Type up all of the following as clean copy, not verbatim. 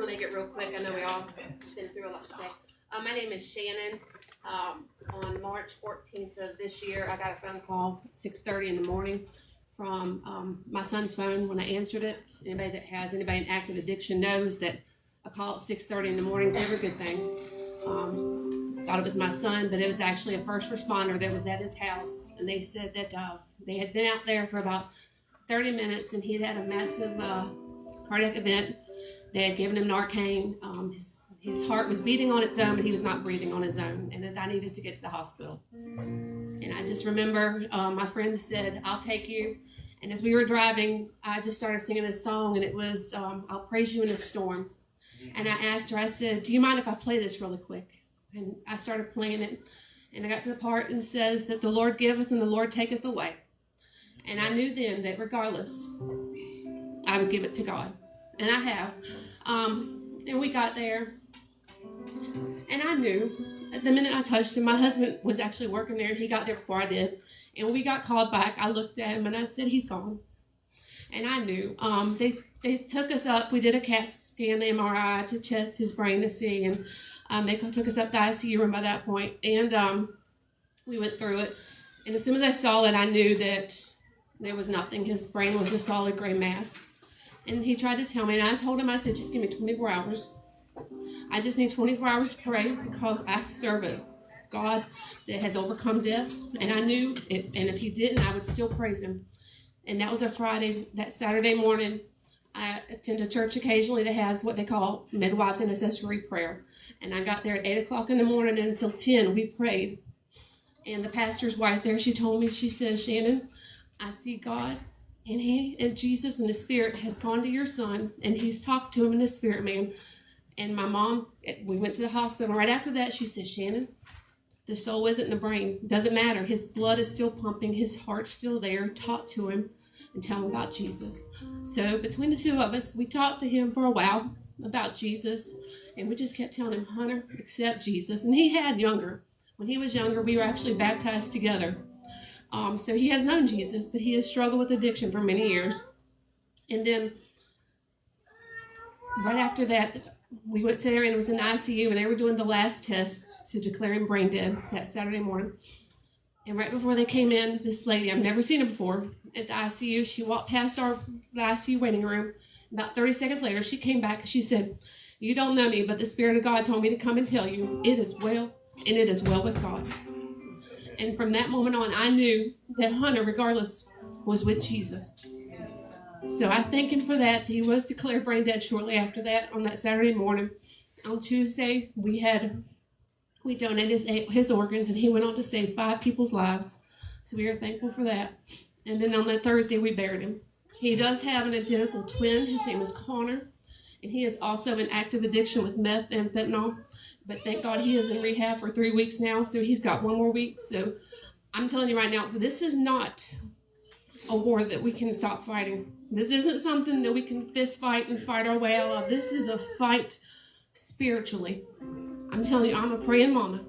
make it real quick. I know we all been through a lot today. My name is Shannon. On March 14th of this year, I got a phone call at 6:30 in the morning from my son's phone. When I answered it, anybody in active addiction knows that a call at 6:30 in the morning is never a good thing. Thought it was my son, but it was actually a first responder that was at his house, and they said that they had been out there for about 30 minutes, and he had a massive cardiac event. They had given him Narcan. His heart was beating on its own, but he was not breathing on his own, and that I needed to get to the hospital. And I just remember my friend said, "I'll take you." And as we were driving, I just started singing this song, and it was, "I'll praise you in the storm." And I asked her, I said, "Do you mind if I play this really quick?" And I started playing it, and I got to the part and says that the Lord giveth and the Lord taketh away. And I knew then that regardless, I would give it to God. And I have. And we got there, and I knew the minute I touched him, my husband was actually working there, and he got there before I did. And when we got called back, I looked at him, and I said, "He's gone." And I knew. They took us up. We did a CAT scan, the MRI, to test his brain to see, and they took us up to the ICU room by that point, and we went through it. And as soon as I saw it, I knew that there was nothing. His brain was a solid gray mass. And he tried to tell me, and I told him, I said, "Just give me 24 hours. I just need 24 hours to pray because I serve a God that has overcome death." And I knew, and if he didn't, I would still praise him. And that was a Friday. That Saturday morning, I attend a church occasionally that has what they call midwives intercessory prayer. And I got there at 8 o'clock in the morning, and until 10, we prayed. And the pastor's wife there, she told me, she says, "Shannon, I see God, and he and Jesus and the Spirit has gone to your son, and he's talked to him in the Spirit, man." And my mom, we went to the hospital. Right after that, she said, "Shannon, the soul isn't in the brain. Doesn't matter. His blood is still pumping. His heart's still there. Talk to him and tell him about Jesus." So between the two of us, we talked to him for a while about Jesus, and we just kept telling him, "Hunter, accept Jesus." And he had younger. When he was younger, we were actually baptized together. So he has known Jesus, but he has struggled with addiction for many years. And then right after that, we went there, and it was in the ICU, and they were doing the last test to declare him brain dead that Saturday morning. And right before they came in, this lady, I've never seen her before, at the ICU, she walked past the ICU waiting room. About 30 seconds later, she came back, and she said, "You don't know me, but the Spirit of God told me to come and tell you, it is well, and it is well with God." And from that moment on, I knew that Hunter, regardless, was with Jesus. So I thank him for that. He was declared brain dead shortly after that on that Saturday morning. On Tuesday, we donated his organs, and he went on to save 5 people's lives. So we are thankful for that. And then on that Thursday, we buried him. He does have an identical twin. His name is Connor, and he is also in active addiction with meth and fentanyl. But thank God he is in rehab for 3 weeks now, so he's got 1 more week. So I'm telling you right now, this is not a war that we can stop fighting. This isn't something that we can fist fight and fight our way out of. This is a fight spiritually. I'm telling you, I'm a praying mama.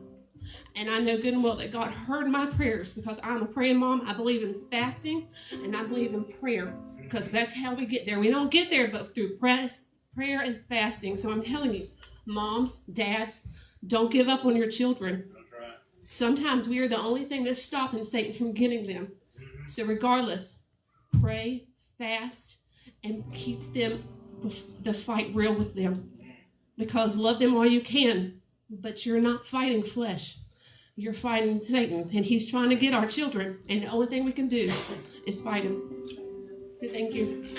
And I know good and well that God heard my prayers because I'm a praying mom. I believe in fasting, and I believe in prayer because that's how we get there. We don't get there but through prayer and fasting. So I'm telling you, moms, dads, don't give up on your children. Sometimes we are the only thing that's stopping Satan from getting them. So regardless, pray, fast, and keep them the fight real with them. Because love them while you can, but you're not fighting flesh. You're fighting Satan, and he's trying to get our children, and the only thing we can do is fight him. So thank you.